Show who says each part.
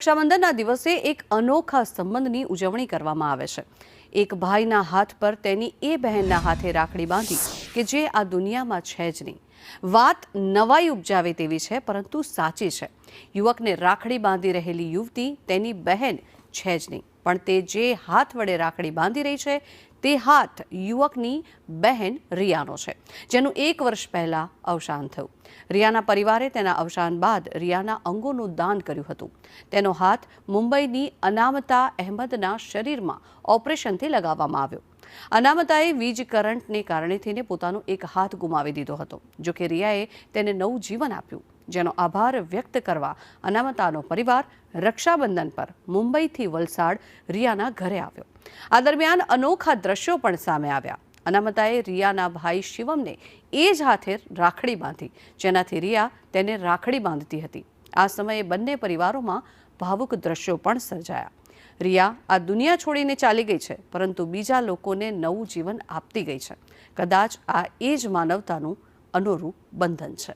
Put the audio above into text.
Speaker 1: રક્ષાબંધનના દિવસે એક અનોખા સંબંધની ઉજવણી કરવામાં આવે છે। એક ભાઈના હાથ પર તેની એ બહેનના હાથે રાખડી બાંધી કે જે આ દુનિયામાં છે જ નહીં। વાત નવાઈ ઉપજાવે તેવી છે, પરંતુ સાચી છે। યુવકને રાખડી બાંધી રહેલી યુવતી તેની બહેન છે જ નહીં, પણ તે જે હાથ વડે રાખડી બાંધી રહી છે તે હાથ યુવકની બહેન રિયાનો છે, જેનું 1 વર્ષ પહેલા અવસાન થયું। રિયાના પરિવારે તેના અવસાન બાદ રિયાના અંગોનું દાન કર્યું હતું। તેનો હાથ મુંબઈની અનામતા અહેમદના શરીરમાં ઓપરેશનથી લગાવવામાં આવ્યો। અનામતાએ વીજ કરંટને કારણે થઈને પોતાનો એક હાથ ગુમાવી દીધો હતો। જોકે રિયાએ તેને નવું જીવન આપ્યું, જેનો આભાર વ્યક્ત કરવા અનામતાનો પરિવાર રક્ષાબંધન પર મુંબઈથી વલસાડ રિયાના ઘરે આવ્યો। આ દરમિયાન અનોખા દ્રશ્યો પણ સામે આવ્યા। અનામતાએ રિયાના ભાઈ શિવમને એ જ હાથે રાખડી બાંધી, જેનાથી રિયા તેને રાખડી બાંધતી હતી। આ સમયે બંને પરિવારોમાં ભાવુક દ્રશ્યો પણ સર્જાયા। રિયા આ દુનિયા છોડીને ચાલી ગઈ છે, પરંતુ બીજા લોકોને નવું જીવન આપતી ગઈ છે। કદાચ આ એ જ માનવતાનું અનોરું બંધન છે।